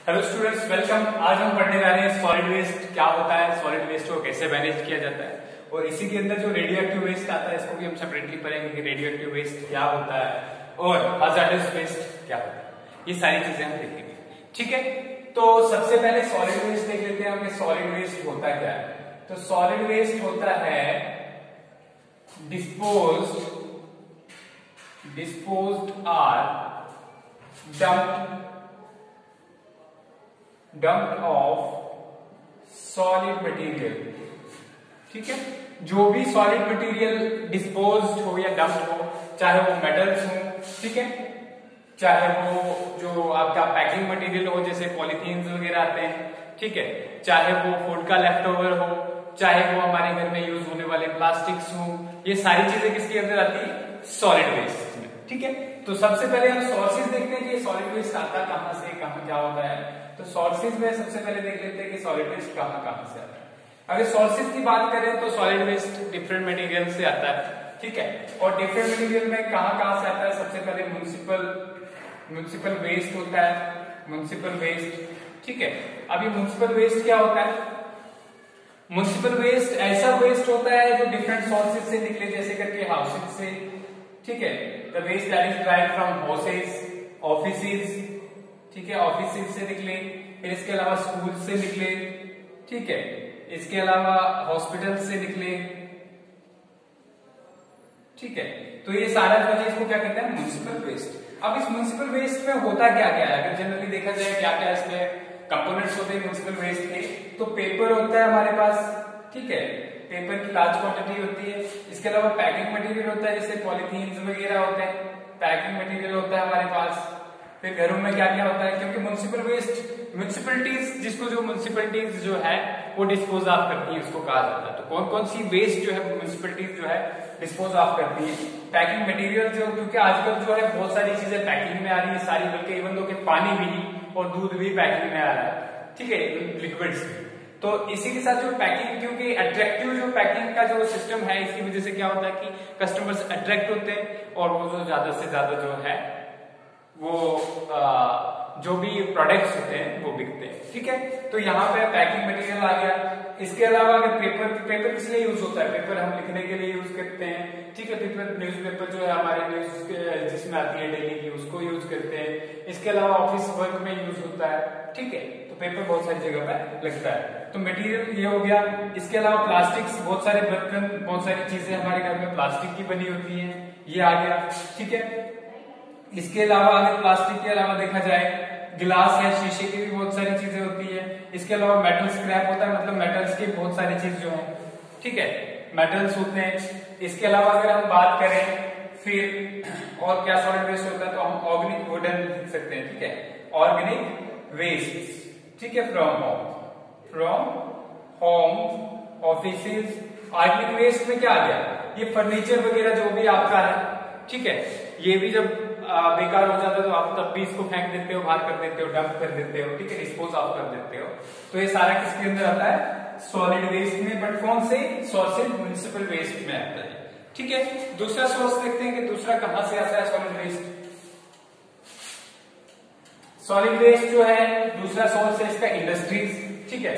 Hello students, welcome. आज हम पढ़ने जा रहे हैं सॉलिड वेस्ट क्या होता है, सॉलिड वेस्ट को कैसे मैनेज किया जाता है, और इसी के अंदर जो रेडियो एक्टिव वेस्ट आता है इसको भी हम सेपरेटली पढ़ेंगे कि रेडियो एक्टिव वेस्ट क्या होता है और hazardous वेस्ट क्या होता है। ये सारी चीजें हम देखेंगे, ठीक है। तो सबसे पहले सॉलिड वेस्ट देख लेते हैं हम कि सॉलिड वेस्ट होता क्या है। तो सॉलिड वेस्ट होता है disposed or dumped off solid material, ठीक है। जो भी सॉलिड मटेरियल डिस्पोज्ड हो या डंप्ड हो, चाहे वो मेटल्स हो, ठीक है, चाहे वो जो आपका पैकिंग मटेरियल हो जैसे पॉलीथीन्स वगैरह आते हैं, ठीक है, चाहे वो फूड का लेफ्ट ओवर हो, चाहे वो हमारे घर में यूज होने वाले प्लास्टिक्स हो, ये सारी चीजें किसके अंदर आती है? सॉलिड वेस्ट में, ठीक है। तो सबसे पहले हम सोर्सेज देखते हैं कि सॉलिड वेस्ट आता कहां से, कहां क्या होता है। तो सोर्सेज में सबसे पहले देख लेते हैं कि सॉलिड वेस्ट कहां कहां से आता है। अगर सोर्सेज की बात करें तो सॉलिड वेस्ट डिफरेंट मटेरियल से आता है, ठीक है। और डिफरेंट मटेरियल में कहां कहां से आता है? सबसे पहले म्युनिसिपल वेस्ट होता है, म्युनिसिपल वेस्ट, ठीक है। अभी म्युनिसिपल वेस्ट क्या होता है? म्युनिसिपल वेस्ट ऐसा वेस्ट होता है जो डिफरेंट सोर्सेज से निकले, जैसे करके हाउसेज से, ठीक है। The waste that is derived from houses, offices, ठीक है, ऑफिसेज से निकले, फिर इसके अलावा स्कूल से निकले, ठीक है, इसके अलावा हॉस्पिटल से निकले, ठीक है। तो ये सारा जो है इसको क्या कहते हैं? Municipal waste. अब इस म्युनिसिपल वेस्ट में होता क्या क्या है? अगर जनरली देखा जाए क्या क्या इसमें कंपोनेंट्स होते हैं म्युनिसिपल वेस्ट के, तो पेपर होता है हमारे पास, ठीक है, पेपर की लार्ज क्वांटिटी होती है। इसके अलावा पैकिंग मटेरियल होता है, जैसे पॉलीथीन्स वगैरह होते हैं, पैकिंग मटेरियल होता है हमारे पास। फिर घरों में क्या क्या होता है, क्योंकि म्युनिसिपल वेस्ट म्युनिसिपैलिटीज जो म्युनिसिपैलिटीज जो है वो डिस्पोज ऑफ करती है, उसको कहा जाता है। तो कौन कौन सी वेस्ट जो है म्युनिसिपैलिटीज जो है डिस्पोज ऑफ करती है? पैकिंग मटेरियल जो, क्योंकि आजकल जो है बहुत सारी चीजें पैकिंग में आ रही है सारी, बल्कि इवन दो कि पानी भी और दूध भी पैकिंग में आ रहा है, ठीक है, लिक्विड्स। तो इसी के साथ जो पैकिंग, क्योंकि अट्रैक्टिव जो पैकिंग का जो सिस्टम है, इसकी वजह से क्या होता है कि कस्टमर्स अट्रैक्ट होते हैं और वो जो ज्यादा से ज्यादा जो है वो जो भी प्रोडक्ट्स होते हैं वो बिकते हैं, ठीक है। तो यहाँ पे पैकिंग मटेरियल आ गया। इसके अलावा अगर पेपर किस लिए यूज होता है? पेपर हम लिखने के लिए यूज करते हैं, ठीक है। पेपर न्यूज़पेपर जो है हमारे न्यूज जिसमें आती है डेली की, उसको यूज करते हैं। इसके अलावा ऑफिस वर्क में यूज होता है, ठीक है। तो पेपर बहुत सारी जगह पे लगता है। तो मटेरियल ये हो गया। इसके अलावा प्लास्टिक्स, बहुत सारे बर्तन, बहुत सारी चीजें हमारे घर में प्लास्टिक की बनी होती है, ये आ गया, ठीक है। इसके अलावा अगर प्लास्टिक के अलावा देखा जाए, गिलास है, शीशे की भी बहुत सारी चीजें होती है। इसके अलावा मेटल स्क्रैप होता है, मतलब मेटल्स की बहुत सारी चीज जो है, ठीक है, मेटल्स होते हैं। इसके अलावा अगर हम बात करें फिर और क्या सॉलिड वेस्ट होता है, तो हम ऑर्गेनिक वुडन लिख सकते हैं, ठीक है, ऑर्गेनिक वेस्ट, ठीक है, from home offices. Organic waste में क्या आ गया? ये फर्नीचर वगैरह जो भी आपका है, ठीक है, ये भी जब बेकार हो जाता है तो आप तब भी इसको फेंक देते हो, बाहर कर देते हो, डंप कर देते हो, ठीक है, डिस्पोज ऑफ कर देते हो। तो ये सारा किसके अंदर आता है? सॉलिड वेस्ट में। बट कौन से सोर्सेज? म्युनिसिपल वेस्ट में आता है, ठीक है। दूसरा सोर्स देखते हैं कि दूसरा कहां से आता है सॉलिड वेस्ट। सॉलिड वेस्ट जो है दूसरा सोर्स है इसका इंडस्ट्रीज, ठीक है।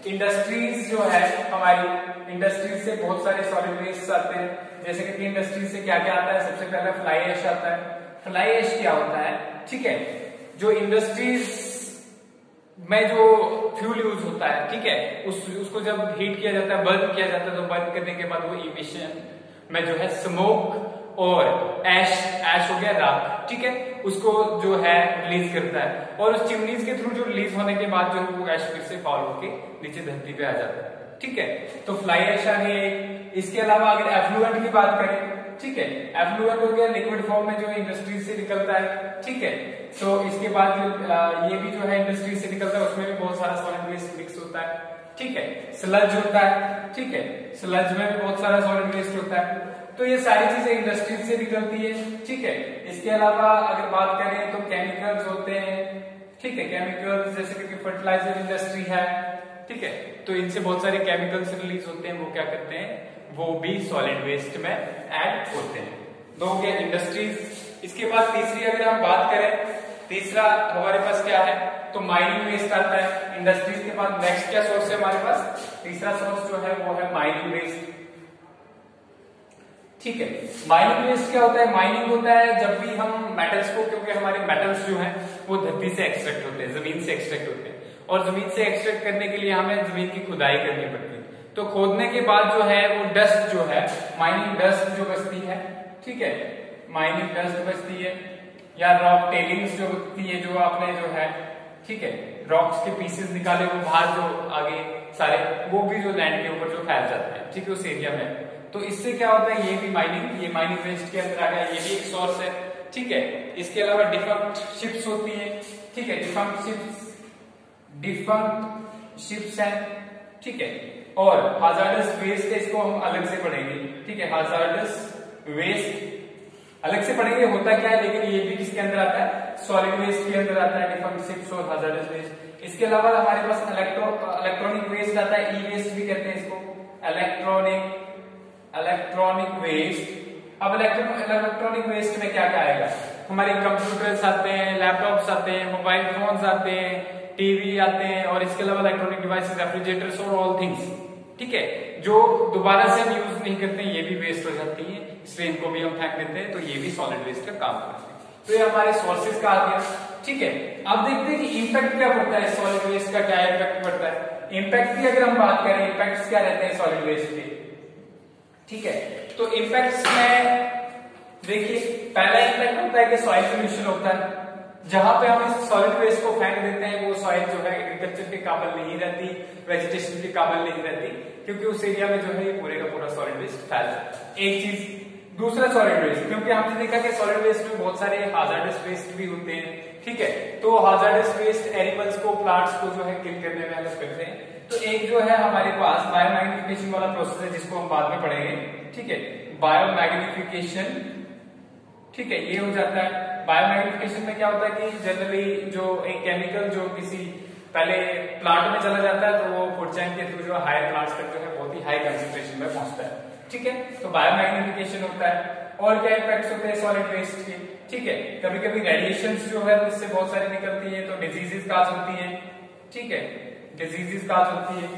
इंडस्ट्रीज जो है हमारी, इंडस्ट्रीज से बहुत सारे सॉलिड वेस्ट आते हैं। जैसे कि इंडस्ट्रीज से क्या क्या आता है? सबसे पहला फ्लाई ऐश आता है। फ्लाई ऐश क्या होता है? ठीक है, जो इंडस्ट्रीज में जो फ्यूल यूज होता है, ठीक है, उसको जब हीट किया जाता है, बर्न किया जाता है, तो बर्न करने के बाद वो इमिशन में जो है स्मोक और ऐश हो गया राख, ठीक है, उसको जो है रिलीज करता है। और उस चिमनीज के थ्रू जो रिलीज होने के बाद जो है वो ऐश फिर से फॉल होके नीचे धरती पे आ जाता है, ठीक है। तो फ्लाई ऐश आ गई एक। इसके अलावा अगर एफ्लुएंट की बात करें, ठीक है, एफ्लुएंट हो गया लिक्विड फॉर्म में जो इंडस्ट्री से निकलता है, ठीक है। तो इसके बाद ये भी जो है इंडस्ट्री से निकलता है, उसमें भी बहुत सारा सॉलिड वेस्ट मिक्स होता है, ठीक है। स्लज होता है, ठीक है, स्लज में भी बहुत सारा सॉलिड वेस्ट होता है। तो ये सारी चीजें इंडस्ट्री से निकलती है, ठीक है। इसके अलावा अगर बात करें तो केमिकल्स होते हैं, ठीक है, केमिकल्स जैसे कि फर्टिलाइजर इंडस्ट्री है, ठीक है, तो इनसे बहुत सारे केमिकल्स रिलीज होते हैं, वो क्या करते हैं, वो भी सॉलिड वेस्ट में ऐड होते हैं। दो हो गया इंडस्ट्रीज। इसके बाद तीसरी अगर हम बात करें तीसरा हमारे पास क्या है, तो माइनिंग वेस्ट आता है इंडस्ट्रीज के पास। नेक्स्ट क्या सोर्स है हमारे पास, तीसरा सोर्स जो है वो है माइनिंग वेस्ट। ठीक है, माइनिंग वेस्ट क्या होता है, माइनिंग होता है जब भी हम मेटल्स को, क्योंकि हमारे मेटल्स जो हैं वो धरती से एक्सट्रैक्ट होते हैं, जमीन से एक्सट्रैक्ट होते हैं, और जमीन से एक्सट्रैक्ट करने के लिए हमें जमीन की खुदाई करनी पड़ती है। तो खोदने के बाद जो है वो डस्ट जो है, माइनिंग डस्ट जो बचती है, ठीक है, माइनिंग डस्ट बचती है, या रॉक टेलिंग्स जो बचती है, जो आपने जो है, ठीक है, रॉक्स के पीसेस निकाले वो बाहर जो आगे सारे, वो भी जो लैंड के ऊपर जो फैल जाते हैं, ठीक है, उस एरिया में। तो इससे क्या होता है, ये भी माइनिंग, ये माइनिंग वेस्ट के अंदर आ गया, ये भी एक सोर्स है। ठीक है, इसके अलावा डिफंक्ट शिप्स होती है, ठीक है, डिफंक्ट शिप्स है, ठीक है, और हाजार्डस वेस्ट है, इसको हम अलग से पढ़ेंगे, ठीक है, हाजार्डस वेस्ट अलग से पढ़ेंगे होता क्या है, लेकिन ये भी किसके अंदर आता है, सॉलिड वेस्ट के अंदर आता है, डिफंक्ट शिप्स और हाजार्डस वेस्ट। इसके अलावा हमारे पास इलेक्ट्रॉनिक वेस्ट आता है, ई वेस्ट भी कहते हैं इसको, इलेक्ट्रॉनिक वेस्ट। अब इलेक्ट्रॉनिक वेस्ट में क्या क्या आएगा, हमारे कंप्यूटर्स आते हैं, लैपटॉप्स आते हैं, मोबाइल फोन्स आते हैं, टीवी आते हैं, और इसके अलावा इलेक्ट्रॉनिक डिवाइसेस, रेफ्रिजरेटर्स और ऑल थिंग्स, ठीक है, जो दोबारा से हम यूज नहीं करते, ये भी वेस्ट हो जाती है, इसलिए इनको भी हम फेंक देते हैं, तो ये भी सॉलिड वेस्ट का काम करते हैं। तो ये हमारे सोर्सेज का आ गया। ठीक है, अब देखते हैं कि इम्पैक्ट क्या पड़ता है, सॉलिड वेस्ट का क्या इम्पैक्ट पड़ता है। इम्पैक्ट की अगर हम बात करें, इम्पैक्ट क्या रहते हैं सॉलिड वेस्ट के, ठीक है, तो इम्पैक्ट में देखिए पहला इम्पैक्ट होता है कि सॉइल पोल्यूशन होता है, जहां पे हम इस सॉलिड वेस्ट को फेंक देते हैं, वो सॉइल जो है एग्रीकल्चर के काबिल नहीं रहती, वेजिटेशन के काबिल नहीं रहती, क्योंकि उस एरिया में जो है ये पूरे का पूरा सॉलिड वेस्ट फैल जाता है। एक चीज, दूसरा सॉलिड वेस्ट, क्योंकि हमने देखा कि सॉलिड वेस्ट में बहुत सारे हाजार्डस वेस्ट भी होते हैं, ठीक है, तो हाजार्डस वेस्ट एनिमल्स को, प्लांट्स को जो है किल करने में हेल्प करते हैं। तो एक जो है हमारे पास बायोमैग्निफिकेशन वाला प्रोसेस है, जिसको हम बाद में पढ़ेंगे, ठीक है, बायोमैग्निफिकेशन, ठीक है, ये हो जाता है। बायोमैग्निफिकेशन में क्या होता है कि जनरली जो एक केमिकल जो किसी पहले प्लांट में चला जाता है, तो वो फूड चेन के थ्रू जो हायर प्लांट्स तक जो है बहुत ही हाई कंसेंट्रेशन में पहुंचता है, ठीक है, तो बायोमैग्निफिकेशन होता है। और क्या इफेक्ट्स होते हैं सॉलिड वेस्ट के, ठीक है, कभी कभी रेडिएशंस जो है इससे बहुत सारी निकलती है, तो डिजीजेस काज होती है, ठीक है, डिजीजेस काज होती है,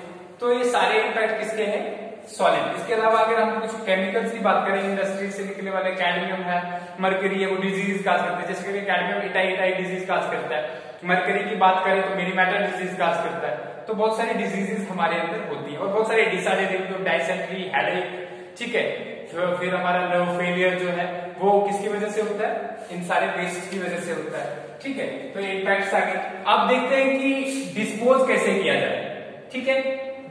तो ये सारे इम्पैक्ट किसके हैं, सॉलिड। इसके अलावा अगर हम कुछ केमिकल्स की बात करें, इंडस्ट्री से निकलने वाले कैडमियम है, मरकरी है, वो डिजीज काज करते हैं, जैसे कि कैडमियम इटाई डिजीज काज करता है, मरकरी की बात करें तो मिनीमेटल डिजीज काज करता है, तो बहुत सारी डिजीजेस हमारे अंदर होती है, और बहुत सारे डिसऑर्डर, डायसेंट्री, हेडेक, ठीक है, फिर हमारा नर्व फेलियर जो है वो किसकी वजह से होता है, इन सारे वेस्ट की वजह से होता है, ठीक है, तो ये इम्पैक्ट्स आ गए। अब देखते हैं कि डिस्पोज कैसे किया जाए, ठीक है,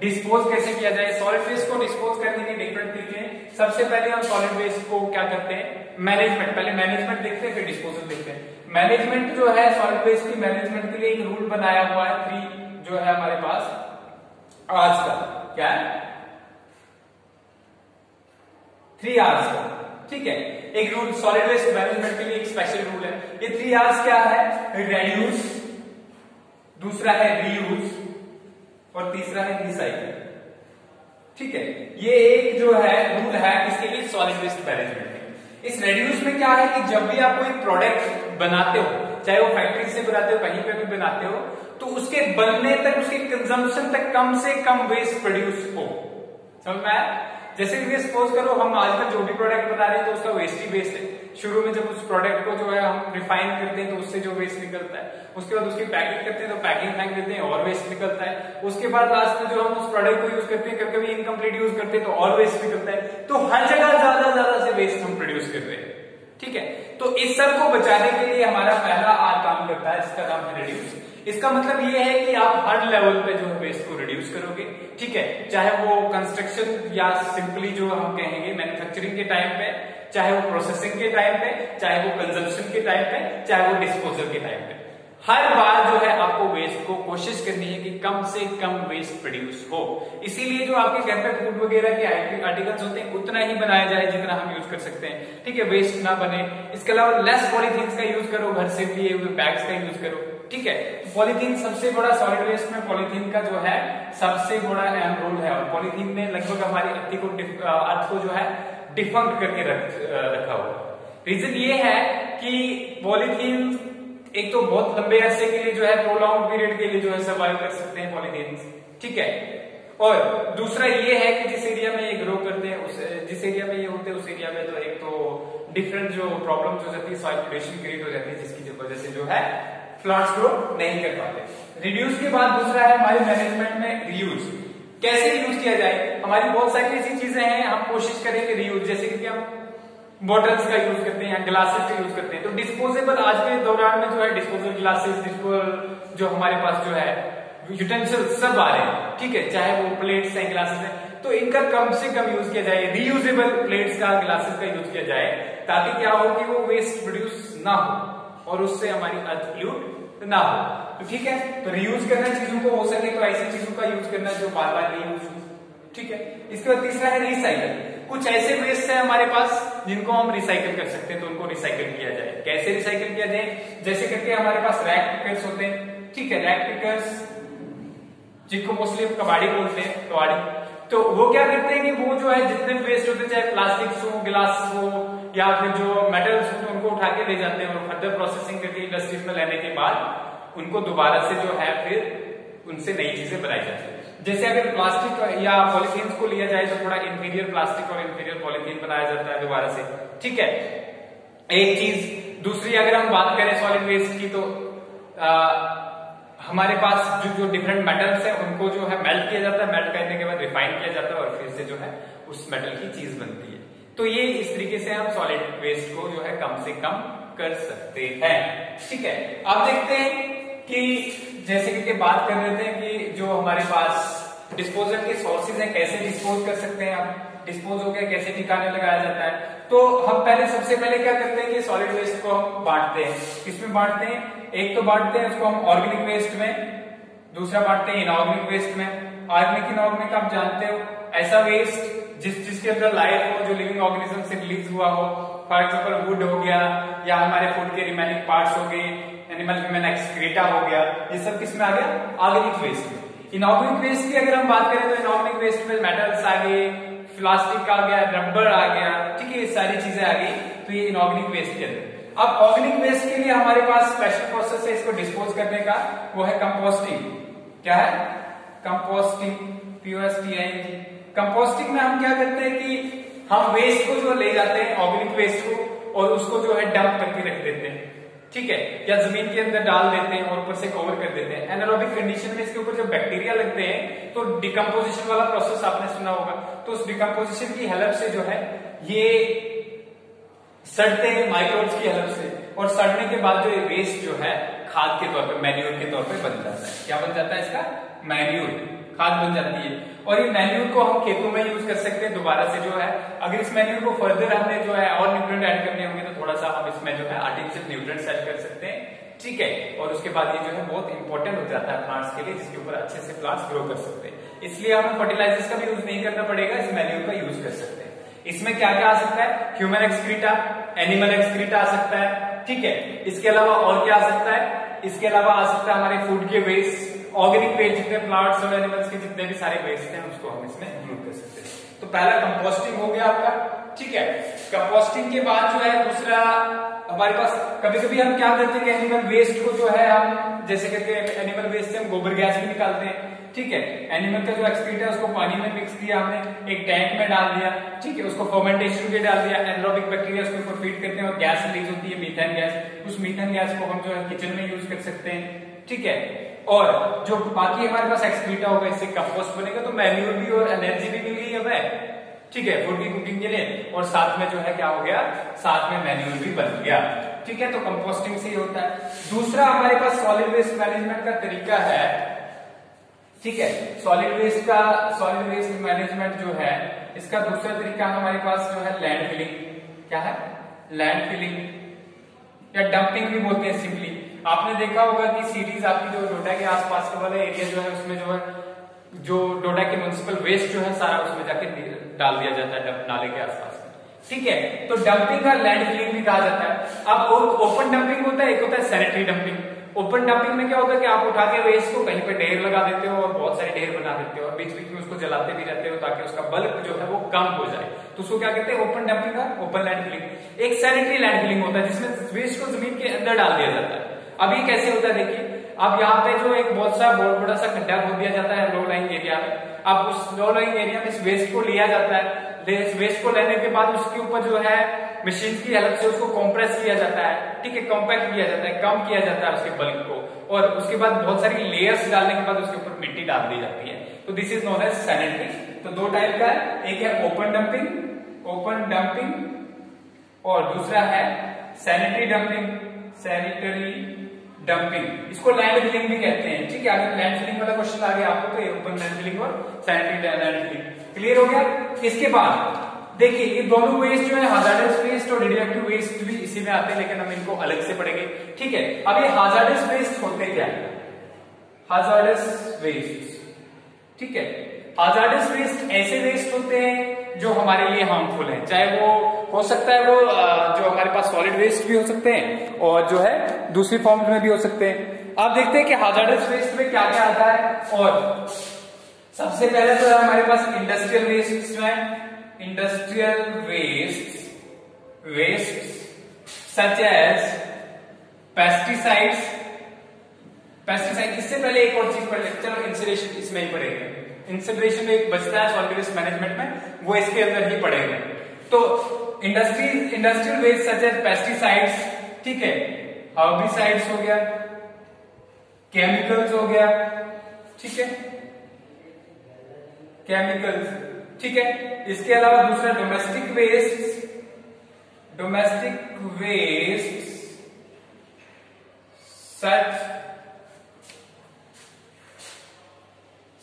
डिस्पोज कैसे किया जाए। सॉलिड वेस्ट को डिस्पोज करने के डिफरेंट तरीके हैं। सबसे पहले हम सॉलिड वेस्ट को क्या करते हैं, मैनेजमेंट, पहले मैनेजमेंट देखते हैं, फिर डिस्पोजल देखते हैं। मैनेजमेंट जो है सॉलिड वेस्ट की मैनेजमेंट के लिए एक रूल बनाया हुआ है, 3 जो है हमारे पास आज का, क्या है, 3 आवर्स का, ठीक है, एक रूल सॉलिड वेस्ट मैनेजमेंट के लिए एक स्पेशल रूल है। ये 3 आवर्स क्या है, रेड्यूस, दूसरा है रीयूज, और तीसरा है रिसाइकल, ठीक है, ये एक जो है रूल है इसके लिए सॉलिड वेस्ट मैनेजमेंट में। इस रेड्यूस में क्या है कि जब भी आप कोई प्रोडक्ट बनाते हो, चाहे वो फैक्ट्री से बनाते हो, कहीं पे भी बनाते हो, तो उसके बनने तक, उसके कंजम्पशन तक कम से कम वेस्ट प्रोड्यूस हो। समझ में आया? जैसे कि सपोज करो हम आजकल जो भी प्रोडक्ट बना रहे हैं तो उसका वेस्ट ही वेस्ट है। शुरू में जब उस प्रोडक्ट को जो है हम रिफाइन करते हैं तो उससे जो वेस्ट निकलता है, उसके बाद उसकी पैकिंग करते हैं तो पैकिंग फेंक देते हैं और वेस्ट निकलता है, उसके बाद लास्ट में जो हम उस प्रोडक्ट को यूज करते हैं, कभी कभी इनकम्प्लीट यूज करते हैं तो और वेस्ट निकलता है। तो हर जगह ज्यादा से वेस्ट हम प्रोड्यूस कर रहे हैं, ठीक है। तो इस सब को बचाने के लिए हमारा पहला आर काम करता है, जिसका नाम है रिड्यूस। इसका मतलब ये है कि आप हर लेवल पे जो वेस्ट को रिड्यूस करोगे, ठीक है, चाहे वो कंस्ट्रक्शन या सिंपली जो हम कहेंगे मैन्युफैक्चरिंग के टाइम पे, चाहे वो प्रोसेसिंग के टाइम पे, चाहे वो कंजम्पशन के टाइम पे, चाहे वो डिस्पोजल के टाइम पे, हर बार जो है आपको वेस्ट को कोशिश करनी है कि कम से कम वेस्ट प्रोड्यूस हो। इसीलिए जो आपके घर पे फूड वगैरह के आर्टिकल्स होते हैं उतना ही बनाया जाए जितना हम यूज कर सकते हैं, ठीक है, वेस्ट ना बने। इसके अलावा लेस पॉलीथीन का यूज करो, घर से लिए हुए बैग्स का यूज करो, ठीक है। पॉलीथीन सबसे बड़ा सॉलिड वेस्ट में पॉलीथीन का जो है सबसे बड़ा अहम रोल है, और पॉलीथीन ने लगभग हमारी अर्थ को जो है डिफंक्ट करके रखा हुआ। रीजन ये है कि पॉलीथीन एक तो बहुत लंबे अरसे के लिए जो है प्रोलॉन्ग पीरियड के लिए जो है सर्वाइव कर सकते हैं पॉलीथेन्स, ठीक है। और दूसरा ये है कि जिस एरिया में ये ग्रो करते हैं उस जिस एरिया में ये होते हैं उस एरिया में तो एक तो डिफरेंट जो प्रॉब्लम्स हो जाती है, सॉइल पोल्यूशन क्रिएट हो जाती है, जिसकी वजह से जो है प्लांट्स ग्रो नहीं कर पाते। रिड्यूस के बाद दूसरा है हमारे मैनेजमेंट में रीयूज। कैसे रीयूज किया जाए? हमारी बहुत सारी ऐसी चीजें हैं, हम कोशिश करेंगे रीयूज, जैसे कि हम बॉटल्स का यूज करते हैं, ग्लासेस का यूज करते हैं, तो डिस्पोजेबल आज के दौरान में जो है डिस्पोजेबल ग्लासेस, डिस्पोजेबल जो हमारे पास जो है यूटेंसिल्स सब आ रहे हैं, ठीक है, चाहे वो प्लेट्स हैं, ग्लासेस हैं, तो इनका कम से कम यूज किया जाए, रीयूजेबल प्लेट्स का, ग्लासेस का यूज किया जाए, ताकि क्या हो कि वो वेस्ट प्रोड्यूस ना हो और उससे हमारी अर्थ पोल्यूट ना हो। तो ठीक है, तो रीयूज करना चीजों को, हो सके तो ऐसी चीजों का यूज करना जो बार बार रीयूज, ठीक है। इसके बाद तीसरा है रिसाइकल। कुछ ऐसे वेस्ट है हमारे पास जिनको हम रिसाइकल कर सकते हैं, तो उनको रिसाइकल किया जाए। कैसे रिसाइकल किया जाए? जैसे करके हमारे पास रैक पिकर्स होते हैं, ठीक है, रैक पिकर्स जिनको मोस्टली कबाड़ी बोलते हैं, कबाड़ी, तो वो क्या करते हैं कि वो जो है जितने वेस्ट होते हैं, चाहे प्लास्टिक्स हो, गिलास हो या फिर जो मेटल्स हो, तो उनको उठा के ले जाते हैं और फर्दर प्रोसेसिंग करके इंडस्ट्रीज में लेने के बाद उनको दोबारा से जो है फिर उनसे नई चीजें बनाई जाती है। जैसे अगर प्लास्टिक या पॉलीथीन को लिया जाए तो थोड़ा इंफीरियर प्लास्टिक और इंफीरियर पॉलीथीन बनाया जाता है दोबारा से, ठीक है, एक चीज। दूसरी अगर हम बात करें सॉलिड वेस्ट की, तो हमारे पास जो डिफरेंट मेटल्स हैं उनको जो है मेल्ट किया जाता है, मेल्ट करने के बाद रिफाइन किया जाता है और फिर से जो है उस मेटल की चीज बनती है। तो ये इस तरीके से हम सॉलिड वेस्ट को जो है कम से कम कर सकते हैं, ठीक है। अब देखते हैं कि जैसे कि बात कर रहे थे कि जो हमारे पास डिस्पोजल के सोर्सेज हैं, कैसे डिस्पोज कर सकते हैं, हम डिस्पोज हो गया कैसे ठिकाने लगाया जाता है। तो हम पहले सबसे पहले क्या करते हैं कि सॉलिड वेस्ट को हम बांटते हैं। किसमें बांटते हैं? एक तो बांटते हैं उसको हम ऑर्गेनिक वेस्ट में, दूसरा बांटते हैं इनऑर्गेनिक वेस्ट में। ऑर्गेनिक इनऑर्गेनिक आप जानते हो, ऐसा वेस्ट जिसके अंदर लाइफ हो, जो लिविंग ऑर्गेनिज्म से रिलीज हुआ हो, फॉर एग्जाम्पल वुड हो गया या हमारे फूड के रिमेनिंग पार्ट्स हो गए, एनिमल ह्यूमन एक्सक्रीटा हो गया, ये सब किसमें आ गया? ऑर्गेनिक वेस्ट में। इनऑर्गेनिक वेस्ट की अगर हम बात करें तो इनऑर्गेनिक वेस्ट में मेटल्स आ गए, प्लास्टिक आ गया, रबर आ गया, ठीक है, ये सारी चीजें आ गई, तो ये इनऑर्गेनिक वेस्ट के अंदर। अब ऑर्गेनिक वेस्ट के लिए हमारे पास स्पेशल प्रोसेस है इसको डिस्पोज करने का, वो है कंपोस्टिंग। क्या है? Composting, POSTING। कंपोस्टिंग में हम क्या करते हैं कि हम वेस्ट को जो ले जाते हैं, ऑर्गेनिक वेस्ट को, और उसको जो है डंप करके रख देते हैं, ठीक है, या जमीन के अंदर डाल देते हैं और ऊपर से कवर कर देते हैं। एनारोबिक कंडीशन में इसके ऊपर जब बैक्टीरिया लगते हैं तो डिकम्पोजिशन वाला प्रोसेस आपने सुना होगा, तो उस डिकम्पोजिशन की हेल्प से जो है ये सड़ते हैं माइक्रोब्स की हेल्प से, और सड़ने के बाद जो ये वेस्ट जो है खाद के तौर पे, मैन्यूर के तौर पे बन जाता है। क्या बन जाता है इसका? मैन्यूर, खाद बन जाती है। और ये मैन्यूर को हम खेतों में यूज कर सकते हैं दोबारा से जो है। अगर इस मैन्यूर को फर्दर हमने जो है और न्यूट्रिएंट ऐड करने होंगे तो थोड़ा सा हम इसमें जो है आर्टिफिशियल न्यूट्रिएंट्स ऐड कर सकते हैं, ठीक है, और उसके बाद ये जो है बहुत इंपॉर्टेंट हो जाता है प्लांट्स के लिए, जिसके ऊपर अच्छे से प्लांट्स ग्रो कर सकते हैं। इसलिए हमें फर्टिलाइजर्स का भी यूज नहीं करना पड़ेगा, इस मैन्यूर का यूज कर सकते हैं। इसमें क्या क्या आ सकता है? ह्यूमन एक्सक्रीटा, एनिमल एक्सक्रीटा आ सकता है, ठीक है। इसके अलावा और क्या आ सकता है? इसके अलावा आ सकता है हमारे फूड के वेस्ट, ऑर्गेनिक वेस्ट, जितने प्लांट्स और एनिमल्स के जितने भी सारे वेस्ट हैं उसको हम इसमें इंक्लूड कर सकते हैं। तो पहला कंपोस्टिंग हो गया आपका, ठीक है। कंपोस्टिंग के बाद जो है दूसरा हमारे पास, कभी कभी हम क्या करते हैं कि एनिमल वेस्ट को जो है हम जैसे करके एनिमल वेस्ट से हम गोबर गैस भी निकालते हैं, ठीक है। एनिमल का जो एक्सक्रीट है उसको पानी में मिक्स किया हमने, एक टैंक में डाल दिया, ठीक है, उसको फर्मेंटेशन के डाल दिया, एनारोबिक बैक्टीरिया उसके ऊपर फीड करते हैं और गैस रिलीज होती है, मीथेन गैस। उस मीथेन गैस को हम जो है किचन में यूज कर सकते हैं, ठीक है। और जो बाकी हमारे पास एक्सक्रीटा होगा इससे कंपोस्ट बनेगा, तो मैन्यूर भी और एनर्जी भी मिल गई हमें, ठीक है, फूड की कुकिंग के लिए, और साथ में जो है क्या हो गया, साथ में मैन्यूर भी बन गया, ठीक है। तो कंपोस्टिंग से ही होता है। दूसरा हमारे पास सॉलिड वेस्ट मैनेजमेंट का तरीका है, ठीक है। सॉलिड वेस्ट मैनेजमेंट जो है इसका दूसरा तरीका हमारे पास जो है लैंड फिलिंग। क्या है? लैंड फिलिंग या डंपिंग भी बोलते हैं सिंपली। आपने देखा होगा कि सिटीज आपकी जो डोडा के आसपास का वाला एरिया जो है उसमें जो है जो डोडा के म्युनिसिपल वेस्ट जो है सारा उसमें जाके डाल दिया जाता है डंप नाले के आसपास, ठीक है। तो डंपिंग का लैंड फिलिंग भी कहा जाता है। अब ओपन डंपिंग होता है, एक होता है सैनिटरी डंपिंग। ओपन डंपिंग में क्या होता है कि आप उठा के वेस्ट को कहीं पे ढेर लगा देते हो और बहुत सारे ढेर बना देते हो और बीच बीच में उसको जलाते भी रहते हो ताकि उसका बल्क जो है वो कम हो जाए, तो उसको क्या कहते हैं? ओपन डंपिंग का ओपन लैंड फिलिंग। एक सैनिटरी लैंड फिलिंग होता है जिसमें वेस्ट को जमीन के अंदर डाल दिया जाता है। अब ये कैसे होता है देखिए, अब यहाँ पे जो एक बहुत बड़ा सा गड्ढा खोद दिया जाता है लो लाइंग एरिया में। अब उस लो लाइंग एरिया में इस वेस्ट को लिया जाता है, इस वेस्ट को लेने के बाद उसके ऊपर जो है मशीन की हेल्प से उसको कंप्रेस किया जाता है, ठीक है, कॉम्पैक्ट किया जाता है, कम किया जाता है उसके बल्क को, और उसके बाद बहुत सारी लेयर्स डालने के बाद उसके ऊपर मिट्टी डाल दी जाती है। तो this is known as sanitary. तो दो टाइप का है, एक है ओपन डंपिंग और दूसरा है सैनिटरी डंपिंग। इसको लैंड फिलिंग भी कहते हैं, ठीक है। अगर लैंड फिलिंग वाला क्वेश्चन आ गया आपको तो ओपन लैंड फिलिंग और सैनिटरी लैंड फिलिंग क्लियर हो गया। इसके बाद देखिए ये दोनों वेस्ट जो है हाजार्डस वेस्ट और रेडियोएक्टिव वेस्ट भी इसी में आते हैं, लेकिन हम इनको अलग से पढ़ेंगे, ठीक है। अब ये हाजार्डस वेस्ट होते क्या है, हाजार्डस वेस्ट, ठीक है। हाजार्डस वेस्ट ऐसे वेस्ट होते हैं जो हमारे लिए हार्मफुल है, चाहे वो हो सकता है वो जो हमारे पास सॉलिड वेस्ट भी हो सकते हैं और जो है दूसरी फॉर्म में भी हो सकते हैं। आप देखते हैं कि हाजार्डस वेस्ट में क्या क्या आता है, और सबसे पहले तो है हमारे पास इंडस्ट्रियल वेस्ट में, industrial waste such as pesticides. इससे पहले एक और चीज पढ़ लेते, चलो इंसिनरेशन इसमें ही पढ़ेंगे। इंसिनरेशन में एक बचता है सॉलिड वेस्ट मैनेजमेंट में, वो इसके अंदर ही पढ़ेंगे। तो industrial waste such as pesticides, ठीक है, हर्बिसाइड्स हो गया, केमिकल्स हो गया, ठीक है, केमिकल्स, ठीक है। इसके अलावा दूसरा domestic waste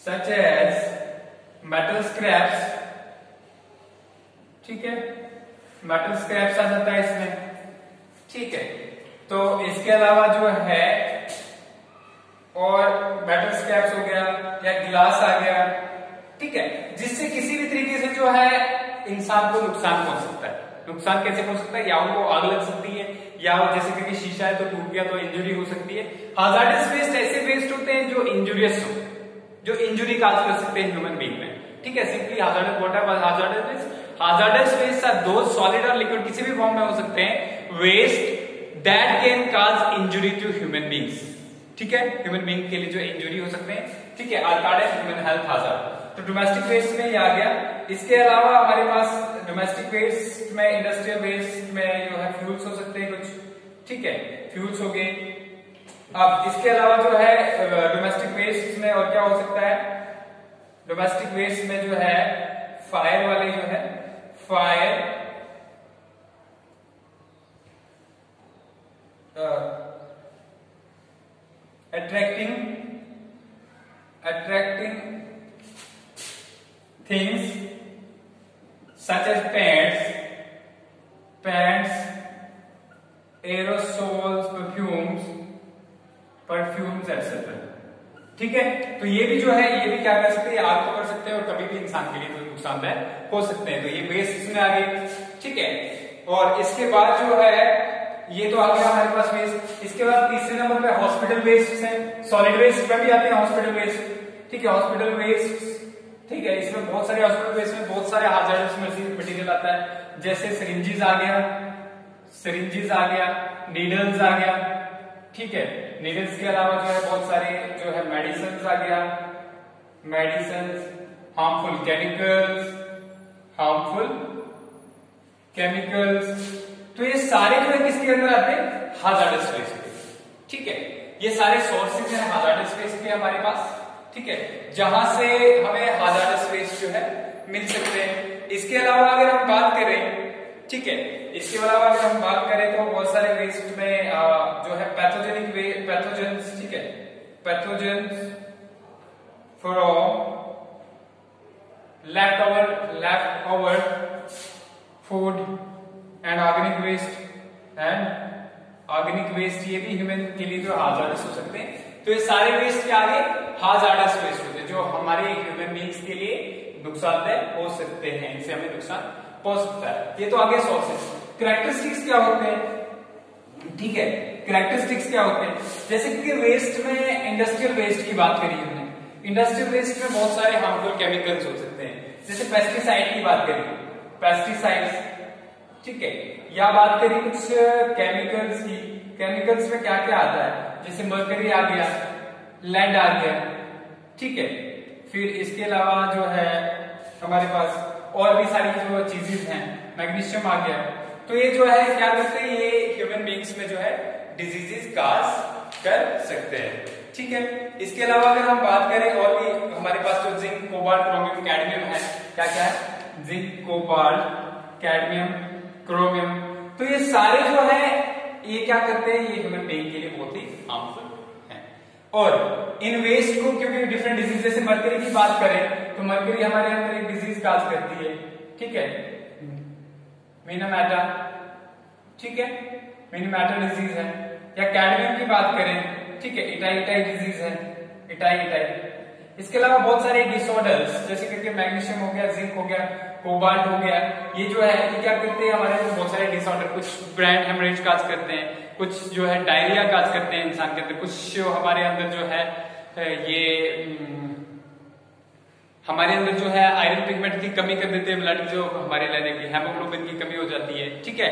such as metal scraps, ठीक है, मेटल स्क्रैप्स आ जाता है इसमें, ठीक है। तो इसके अलावा जो है और मेटल स्क्रैप्स हो गया या ग्लास आ गया, ठीक है, जिससे किसी भी तरीके से जो है इंसान को नुकसान पहुंच सकता है। नुकसान कैसे पहुंच सकता है, या उनको आग लग सकती है, या जैसे कि शीशा है तो टूट गया तो इंजरी हो सकती है। हाजार्डस वेस्ट ऐसे वेस्ट होते हैं जो इंजूरियस हो, जो इंजुरी काज कर सकते हैं ह्यूमन बीइंग में, ठीक है। Simply hazardous waste are those solid और लिक्विड किसी भी फॉर्म में हो सकते हैं waste that can cause injury to human beings, ठीक है, ह्यूमन बीइंग के लिए जो इंजुरी हो सकते हैं, ठीक है, or card human health hazard. तो डोमेस्टिक वेस्ट में ये आ गया। इसके अलावा हमारे पास डोमेस्टिक वेस्ट में, इंडस्ट्रियल वेस्ट में जो है फ्यूल्स हो सकते हैं कुछ, ठीक है, फ्यूल्स हो गए। अब इसके अलावा जो है डोमेस्टिक वेस्ट में और क्या हो सकता है, डोमेस्टिक वेस्ट में जो है फायर वाले जो है fire attracting things such as paints, aerosols, perfumes etcetera, ठीक है। तो ये भी जो है ये भी क्या कर सकते हैं, आग पकड़ सकते हैं और कभी भी इंसान के लिए तो नुकसानदायक हो सकते हैं। तो ये वेस्ट इसमें आ गई, ठीक है। और इसके बाद जो है ये तो आ गया हमारे पास वेस्ट। इसके बाद तीसरे नंबर पे हॉस्पिटल वेस्ट है, सॉलिड वेस्ट में भी आते हैं हॉस्पिटल वेस्ट, ठीक है, हॉस्पिटल वेस्ट, ठीक है। इसमें बहुत सारे हॉस्पिटल वेस्ट में बहुत सारे हाजार्डस मटेरियल आता है, जैसे सिरिंजेस आ गया, नीडल्स आ गया, ठीक है। नीडल्स के अलावा जो है बहुत सारे जो है मेडिसिन आ गया, हार्मफुल केमिकल्स। तो ये सारे जो है किसके अंदर आते हैं, हाजार्डस वेस्ट के, ठीक है। ये सारे सोर्सेज हैं हाजार्डस वेस्ट के हमारे पास, ठीक है, जहां से हमें हाजार्डस वेस्ट जो है मिल सकते हैं। इसके अलावा अगर हम बात करें, ठीक है, इसके अलावा अगर हम बात करें तो बहुत सारे वेस्ट में जो है पैथोजेंस, ठीक है, pathogens from left over food and organic waste, ये भी ह्यूमन के लिए जो हाजार्डस हो सकते हैं। तो ये सारे वेस्ट के आगे हाजार्डस वेस्ट होते हैं जो हमारे ह्यूमन बीइंग्स के लिए नुकसानदायक हो सकते हैं, इनसे हमें नुकसान पहुंच सकता है। ये तो आगे सोर्सेस। कैरेक्टरिस्टिक्स क्या होते हैं, ठीक है, कैरेक्टरिस्टिक्स क्या होते हैं, जैसे कि वेस्ट में इंडस्ट्रियल वेस्ट की बात करी हमने, इंडस्ट्रियल वेस्ट में बहुत सारे हार्मफुल केमिकल्स हो सकते हैं, जैसे पेस्टिसाइड की बात करी, पेस्टिसाइड्स, ठीक है, या बात करी कुछ केमिकल्स की, केमिकल्स में क्या क्या आता है, जैसे मरकरी आ गया, लेड आ गया, ठीक है। फिर इसके अलावा जो है हमारे पास और भी सारी जो चीजें हैं, मैग्नीशियम आ गया। तो ये जो है क्या करते हैं, ये ह्यूमन बींग्स में जो है डिजीजेस काज कर सकते हैं, ठीक है। इसके अलावा अगर हम बात करें और भी हमारे पास जो जिंक, कोबाल्ट, क्रोमियम, कैडमियम है, क्या क्या है, जिंक, कोबाल्ट, कैडमियम, क्रोमियम। तो ये सारे जो है ये क्या करते हैं, ये ह्यूमन बीइंग के लिए बहुत ही हार्मफुल है। और इन वेस्ट को, क्योंकि डिफरेंट डिजीज, जैसे मरकरी की बात करें तो मरकरी हमारे अंदर एक डिजीज काज करती है, ठीक है, मिनीमाटा, ठीक है, मिनीमाटा डिजीज है। या कैडमियम की बात करें, ठीक है, इटाई डिजीज है, इटाई। इसके अलावा बहुत सारे डिसऑर्डर्स, जैसे करके मैग्नीशियम हो गया, जिंक हो गया, कोबाल्ट हो गया, ये जो है ये क्या करते हैं, हमारे अंदर बहुत सारे डिसऑर्डर, कुछ ब्रेन हेमरेज काज करते हैं, कुछ जो है डायरिया काज करते हैं इंसान के अंदर, कुछ हमारे अंदर जो है ये हमारे अंदर जो है आयरन पिगमेंट की कमी कर देते हैं, ब्लड जो हमारे लेने की, हेमोग्लोबिन की कमी हो जाती है, ठीक है,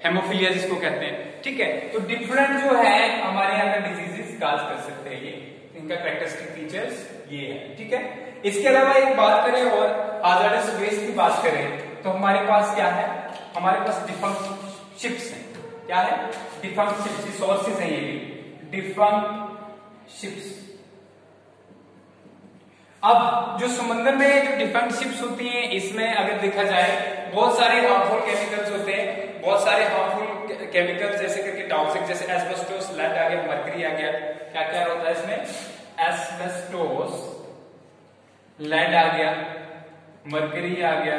हेमोफीलिया जिसको कहते हैं, ठीक है। तो डिफरेंट जो है हमारे अंदर डिजीजेस काज कर सकते हैं, ये इनका कैरेक्टरिस्टिक फीचर्स ये है, ठीक है। इसके अलावा एक बात करें और हाजार्डस वेस्ट की बात करें तो हमारे पास क्या है, हमारे पास डिफंक्ट शिप्स हैं, क्या है, डिफंक्ट शिप्स, सोर्सेज हैं ये भी, डिफंक्ट शिप्स। अब जो समुद्र में जो डिफंक्ट शिप्स होती हैं, इसमें अगर देखा जाए बहुत सारे हार्मफुल केमिकल्स होते हैं, बहुत सारे हार्मफुल केमिकल्स जैसे करके टॉक्सिक, जैसे एस्बेस्टोस, लेड आ गया, मरकरी आ गया, क्या क्या होता है इसमें, एस्बेस्टोस, लेड आ गया, मरकरी आ गया,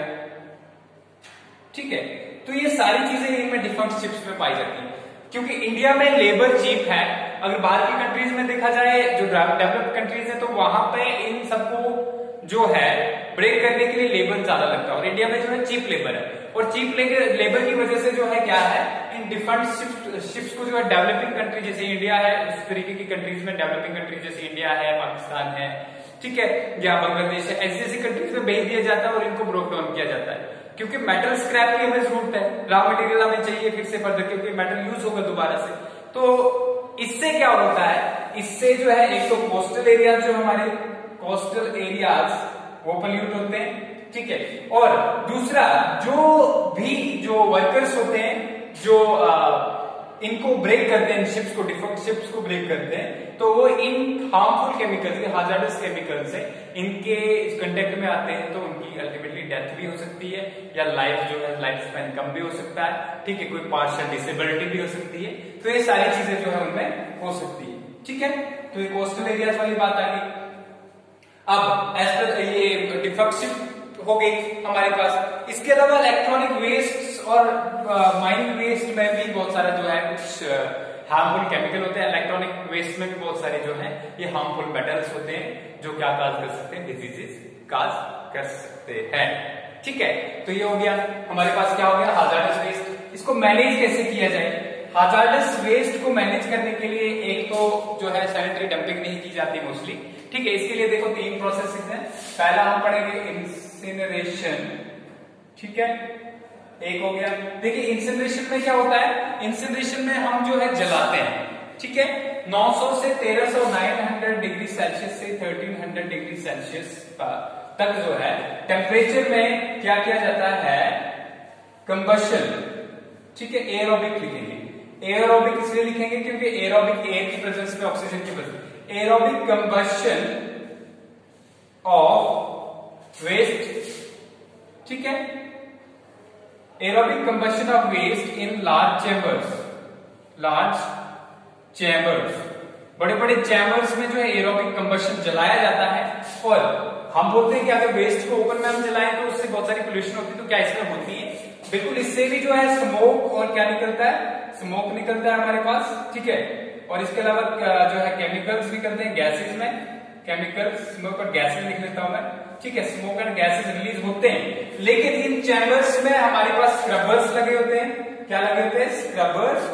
ठीक है। तो ये सारी चीजें इनमें डिफंक्ट शिप्स में पाई जाती है, क्योंकि इंडिया में लेबर चीप है। अगर बाहर की कंट्रीज में देखा जाए, जो डेवलप्ड कंट्रीज है, तो वहां पे इन सबको जो है ब्रेक करने के लिए लेबर ज्यादा लगता है, और इंडिया में जो है चीप लेबर है, और चीप लेबर की वजह से जो है क्या है, इन डिफरेंट शिप्स को जो है डेवलपिंग कंट्री जैसे इंडिया है, उस तरीके की कंट्रीज में, डेवलपिंग कंट्रीज जैसे इंडिया है, पाकिस्तान है, ठीक है, या बांग्लादेश है, ऐसी ऐसी कंट्रीज में भेज दिया जाता है और इनको ब्रोक डाउन किया जाता है, क्योंकि मेटल स्क्रैप की हमें जरूरत है, रॉ मटेरियल हमें चाहिए फिर से फर्दर, क्योंकि मेटल यूज होगा दोबारा से। तो इससे क्या होता है, इससे जो है एक तो कोस्टल एरियाज, जो हमारे कोस्टल एरियाज वो पोल्यूट होते हैं, ठीक है, और दूसरा जो भी जो वर्कर्स होते हैं जो इनको ब्रेक करते हैं, शिप्स को, डिफेक्ट शिप्स को ब्रेक करते हैं, तो वो इन हार्मफुल केमिकल्स, हाजार्डस केमिकल्स से इनके कांटेक्ट में आते हैं, तो उनकी अल्टीमेटली डेथ भी हो सकती है, या लाइफ जो है लाइफ स्पैन कम भी हो सकता है, ठीक है, कोई पार्शियल डिसेबिलिटी भी हो सकती है। तो ये सारी चीजें जो है उनमें हो सकती है, ठीक है। तो ये कोस्टल एरियाज वाली बात आ गई। अब ये डिफेक्ट शिप हो गई हमारे पास। इसके अलावा इलेक्ट्रॉनिक वेस्ट और माइनिंग वेस्ट में भी बहुत सारा जो है कुछ हार्मफुल केमिकल होते हैं। इलेक्ट्रॉनिक वेस्ट में भी बहुत सारे जो है ये हार्मफुल मेटल्स होते हैं, जो क्या काज कर सकते हैं, डिजीजेस काज कर सकते हैं, ठीक है। तो ये हो गया हमारे पास, क्या हो गया, हाजार्डस वेस्ट। इसको मैनेज कैसे किया जाए, हाजार्डस वेस्ट को मैनेज करने के लिए एक तो जो है सैनिटरी डंपिंग नहीं की जाती मोस्टली, ठीक है। इसके लिए देखो 3 प्रोसेसेस हैं। पहला हम पढ़ेंगे इंसिनरेशन, ठीक है, एक हो गया। देखिए इंसिनरेशन में क्या होता है, इंसिनरेशन में हम जो है जलाते हैं, ठीक है। 900 से 1300, 900 डिग्री सेल्सियस से 1300 डिग्री सेल्सियस तक जो है टेम्परेचर में क्या किया जाता है, कंबशन, ठीक है। एरोबिक लिखेंगे, एरोबिक इसलिए लिखेंगे क्योंकि एरोबिक एयर की प्रेजेंस में, ऑक्सीजन की presence, aerobic combustion of waste, ठीक है, aerobic combustion of waste in large chambers, large chambers, बड़े बड़े चैम्बर्स में जो है एरोबिक कंबशन जलाया जाता है। और हम बोलते हैं कि अगर वेस्ट को ओपन में हम जलाएं तो उससे बहुत सारी पोल्यूशन होती है, तो क्या इसमें होती है, बिल्कुल, इससे भी जो है स्मोक और क्या निकलता है, स्मोक निकलता है हमारे पास, ठीक है। और इसके अलावा जो है केमिकल्स निकलते हैं गैसेज में, केमिकल, स्मोक और गैसेज लिख लेता हूं मैं, ठीक है। स्मोक एंड गैसेज रिलीज होते हैं, लेकिन इन चैम्बर्स में हमारे पास स्क्रबर्स लगे होते हैं। क्या लगे होते हैं, स्क्रबर्स,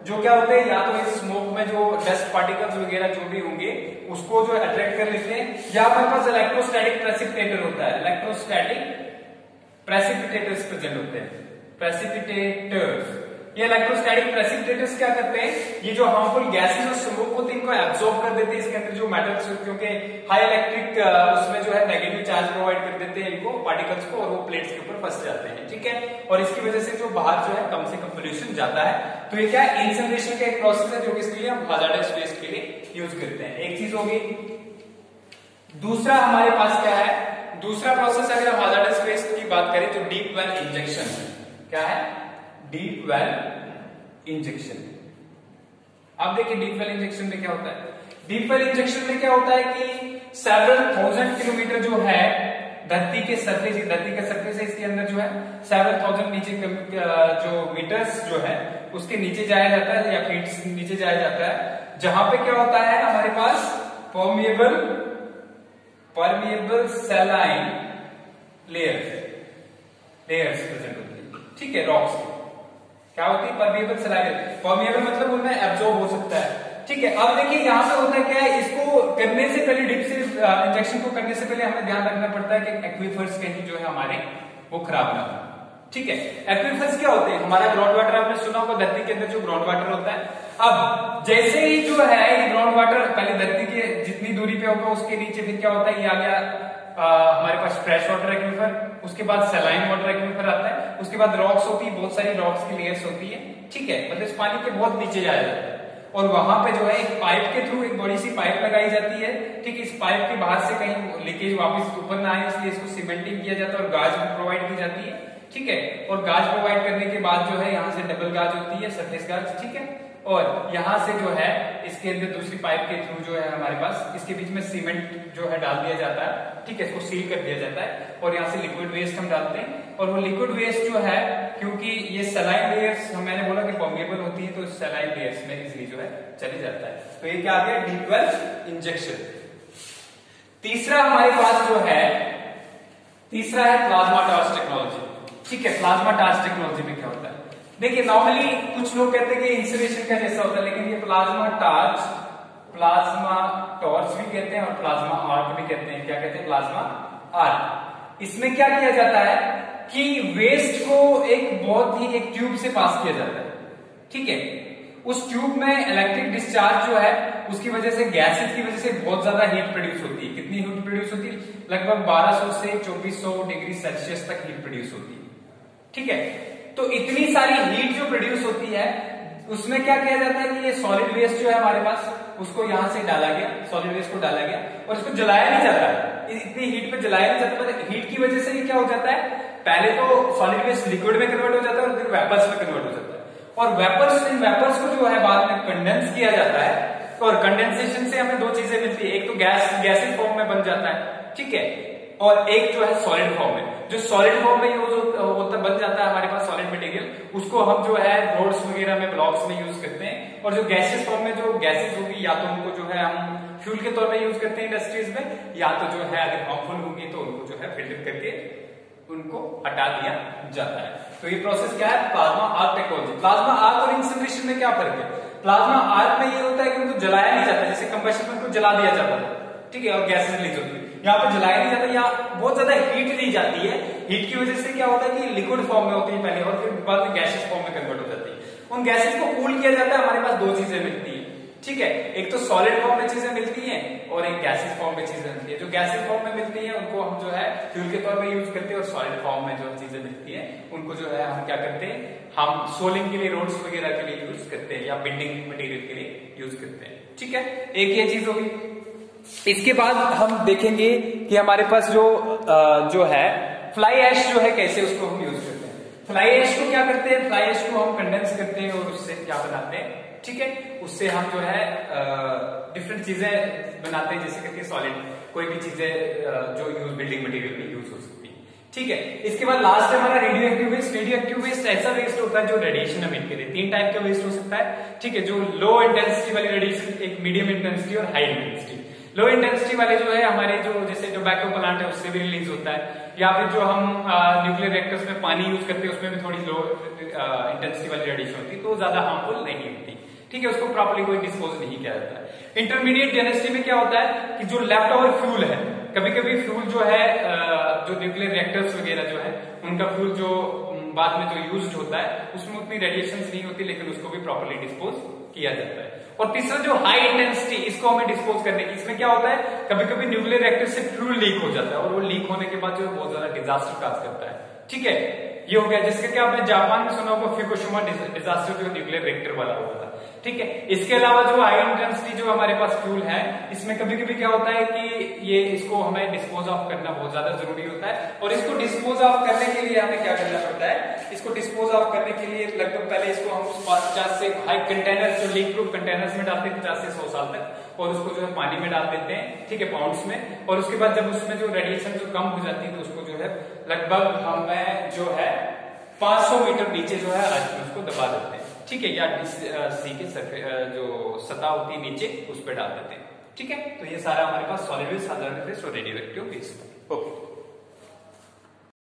जो क्या होते हैं, या तो इस स्मोक में जो डस्ट पार्टिकल्स वगैरह जो भी होंगे उसको जो अट्रैक्ट कर लेते हैं, या हमारे पास इलेक्ट्रोस्टैटिक प्रेसिपिटेटर होता है, इलेक्ट्रोस्टैटिक प्रेसिपिटेटर्स प्रेजेंट होते हैं, प्रेसिपिटेटर्स, ये इलेक्ट्रोस्टैटिक प्रेसिपिटेटर्स क्या करते हैं, ये जो हार्मफुल गैसेस और स्मोक होते हैं इनको एब्सॉर्ब कर देते हैं इसके अंदर जो मेटल्स, क्योंकि हाई इलेक्ट्रिक उसमें जो है नेगेटिव चार्ज प्रोवाइड कर देते हैं इनको पार्टिकल्स को, और वो प्लेट्स के ऊपर फंस जाते हैं, ठीक है। और इसकी वजह से जो बाहर जो है कम से कम पोल्यूशन जाता है। तो ये क्या है, इनसिनरेशन का एक प्रोसेस है जो कि इसके लिए हम हैजार्डस वेस्ट के लिए यूज करते हैं। एक चीज होगी। दूसरा हमारे पास क्या है, दूसरा प्रोसेस अगर हम हैजार्डस वेस्ट की बात करें तो डीप वेल इंजेक्शन। क्या है, डीप वेल इंजेक्शन। अब देखिए डीप वेल इंजेक्शन में क्या होता है। डीप वेल इंजेक्शन में क्या होता है कि सेवरल थाउजेंड किलोमीटर जो है धरती के सरफेस है इसके अंदर जो है सेवरल थाउजेंड नीचे जो मीटर्स जो है उसके नीचे जाया जाता है या फीट नीचे जाया जाता है, जहां पे क्या होता है हमारे पास परमिएबल सैलाइन लेयर्स प्रेजेंट होती है, ठीक है। रॉक्स क्या होती है, परमिएबल सैलाइन। परमिएबल मतलब उनमें एब्जॉर्ब हो सकता है, ठीक है। अब देखिए यहां पे होता है क्या है, इसको करने से पहले डीप से इंजेक्शन को करने से पहले हमें ध्यान रखना पड़ता है कि एक्वीफर्स कहीं जो है हमारे वो खराब ना हो, ठीक है। एक्वीफर्स क्या होते हैं, हमारा ग्राउंड वाटर आपने सुना होगा, धरती के अंदर जो ग्राउंड वाटर होता है। अब जैसे ही जो है ये ग्राउंड वाटर पहले धरती के जितनी दूरी पे होगा उसके नीचे फिर क्या होता है, ये आ गया हमारे पास फ्रेश वाटर एक्वीफर, उसके बाद सैलाइन वाटर एक्वीफर आता है, उसके बाद रॉक्स होती है, बहुत सारी रॉक्स की लेयर्स होती है, ठीक है। मतलब इस पानी के बहुत नीचे जाया जाता है और वहां पे जो है एक पाइप के थ्रू एक बड़ी सी पाइप लगाई जाती है, ठीक है। इस पाइप के बाहर से कहीं लीकेज वापस ऊपर ना आए इसलिए इसको सीमेंटिंग किया जाता है और गाज प्रोवाइड की जाती है, ठीक है। और गाज प्रोवाइड करने के बाद जो है यहाँ से डबल गाज होती है, सरफेस गाज, ठीक है। और यहां से जो है इसके अंदर दूसरी पाइप के थ्रू जो है हमारे पास इसके बीच में सीमेंट जो है डाल दिया जाता है, ठीक है। इसको सील कर दिया जाता है और यहाँ से लिक्विड वेस्ट हम डालते हैं और वो लिक्विड वेस्ट जो है क्योंकि ये सलाइन लेयर्स मैंने बोला कि परमेबल होती है तो सलाइन लेयर्स में इजिली जो है चले जाता है। तो ये क्या आ गया, डीप वेल इंजेक्शन। तीसरा हमारे पास जो है, तीसरा है प्लाज्मा टॉर्च टेक्नोलॉजी, ठीक है। प्लाज्मा टॉर्च टेक्नोलॉजी में क्या होता है, देखिए नॉर्मली कुछ लोग कहते हैं कि इंसुलेशन का जैसा होता है, लेकिन ये प्लाज्मा टॉर्च भी कहते हैं और प्लाज्मा आर्क भी कहते हैं। क्या कहते हैं, प्लाज्मा आर्क। इसमें क्या किया जाता है कि वेस्ट को एक बहुत ही एक ट्यूब से पास किया जाता है, ठीक है। उस ट्यूब में इलेक्ट्रिक डिस्चार्ज जो है उसकी वजह से गैसेस की वजह से बहुत ज्यादा हीट प्रोड्यूस होती है। कितनी हीट प्रोड्यूस होती है, लगभग 1200 से 2400 डिग्री सेल्सियस तक हीट प्रोड्यूस होती है, ठीक है। तो इतनी सारी हीट जो प्रोड्यूस होती है उसमें क्या किया जाता है कि ये सॉलिड वेस्ट जो है हमारे पास उसको यहां से डाला गया, सॉलिड वेस्ट को डाला गया और इसको जलाया नहीं जाता है। इतनी हीट पे जलाया नहीं जाता, पर हीट की वजह से ये क्या हो जाता है, पहले तो सॉलिड वेस्ट लिक्विड में कन्वर्ट हो जाता है और फिर वेपर्स में कन्वर्ट हो जाता है और इन वेपर्स को जो है बाद में कंडेंस किया जाता है और कंडेंसेशन से हमें दो चीजें मिलती है, एक तो गैसेस फॉर्म में बन जाता है, ठीक है, और एक जो है सॉलिड फॉर्म में। जो सॉलिड फॉर्म में यूज होता बन जाता है हमारे पास सॉलिड मटेरियल, उसको हम जो है रोड्स वगैरह में ब्लॉक्स में यूज करते हैं। और जो गैसेस फॉर्म में जो गैसेस होगी या तो उनको जो है हम फ्यूल के तौर पे यूज करते हैं इंडस्ट्रीज में, या तो जो है अगर हार्मफुल होगी तो उनको जो है फिल्टर करके उनको हटा दिया जाता है। तो ये प्रोसेस क्या है, plasma arc technology. Plasma arc और इंसिनरेशन में क्या फर्क है, प्लाज्मा आर्क में ये होता है कि उनको जलाया नहीं जाता, जैसे कंबशन में उनको जला दिया जाता है, ठीक है, और गैसेस रिलीज होती है। यहाँ पे जलाया नहीं जाता, यहाँ बहुत ज्यादा हीट दी जाती है। हीट की वजह से क्या होता है कि लिक्विड फॉर्म में होती है पहले और फिर बाद में गैसेस फॉर्म में कन्वर्ट हो जाती है। उन गैसेस को कूल किया जाता है, हमारे पास दो चीजें मिलती है, ठीक है। एक तो सॉलिड फॉर्म में चीजें मिलती हैं और एक गैसेस फॉर्म में चीजें मिलती है। जो गैसेस फॉर्म में मिलती है उनको हम जो है फ्यूल के तौर पे यूज करते हैं और सॉलिड फॉर्म में जो चीजें मिलती हैं उनको जो है हम क्या करते हैं, हम सोलिंग के लिए, रोड्स वगैरह के लिए यूज करते हैं या बिल्डिंग मटेरियल के लिए यूज करते हैं, ठीक है। एक ये चीज होगी। इसके बाद हम देखेंगे कि हमारे पास जो है फ्लाई ऐश जो है कैसे उसको हम यूज करते हैं। फ्लाई ऐश को क्या करते हैं, फ्लाई ऐश को हम कंडेंस करते हैं और उससे क्या बनाते हैं, ठीक है, उससे हम जो है डिफरेंट चीजें बनाते हैं, जैसे करके सॉलिड कोई भी चीजें जो यूज बिल्डिंग मटेरियल में यूज हो सकती है, ठीक है। इसके बाद लास्ट है हमारा radioactive waste. Radioactive waste ऐसा वेस्ट होता है जो रेडिएशन एमिट करे। तीन टाइप का वेस्ट हो सकता है, ठीक है, जो लो इंटेंसिटी वाली रेडिएशन, एक मीडियम इंटेंसिटी और हाई इंटेंसिटी। लो इंटेंसिटी वाले जो है हमारे जो जैसे टोबैको प्लांट है उससे भी रिलीज होता है, या फिर जो हम न्यूक्लियर रिएक्टर्स में पानी यूज करते हैं उसमें भी थोड़ी लो इंटेंसिटी वाली रेडिएशन होती है, तो ज्यादा हार्मफुल नहीं होती, ठीक है, उसको प्रॉपर्ली कोई डिस्पोज नहीं किया जाता है। इंटरमीडिएट डेंसिटी में क्या होता है कि जो लेफ्ट ओवर फ्यूल है, कभी कभी फ्यूल जो है जो न्यूक्लियर रिएक्टर्स वगैरह जो है उनका फ्यूल जो बाद में जो यूज होता है उसमें उतनी रेडिएशन नहीं होती, लेकिन उसको भी प्रॉपर्ली डिस्पोज किया जाता है। और तीसरा जो हाई इंटेंसिटी, इसको हमें डिस्पोज करने की, इसमें क्या होता है कभी कभी न्यूक्लियर रिएक्टर से फ्यूल लीक हो जाता है और वो लीक होने के बाद जो बहुत ज्यादा डिजास्टर काज करता है। ठीक है, ये हो गया। जैसे कि आपने जापान में सुना होगा फुकुशिमा डिजास्टर जो न्यूक्लियर रिएक्टर वाला हुआ था। ठीक है, इसके अलावा जो हाई इंटेंसिटी जो हमारे पास फ्यूल है, इसमें कभी कभी क्या होता है कि ये इसको हमें डिस्पोज ऑफ करना बहुत ज्यादा जरूरी होता है। और इसको डिस्पोज ऑफ करने के लिए हमें क्या करना पड़ता है, इसको डिस्पोज ऑफ करने के लिए लगभग पहले इसको हम 50 से हाई कंटेनर जो लीक प्रूफ कंटेनर्स में डालते हैं 50 से 100 साल तक, और उसको जो है पानी में डाल देते हैं। ठीक है, पाउंड्स में। और उसके बाद जब उसमें जो रेडिएशन जो कम हो जाती है तो उसको जो है लगभग हमें जो है 500 मीटर नीचे जो है आज में उसको दबा देते हैं। ठीक है, या सी के जो सतह होती है नीचे उस पर डाल देते हैं। ठीक है, तो ये सारा हमारे पास सॉलिड वेस्ट, साधारण वेस्ट और रेडियोएक्टिव वेस्ट। ओके।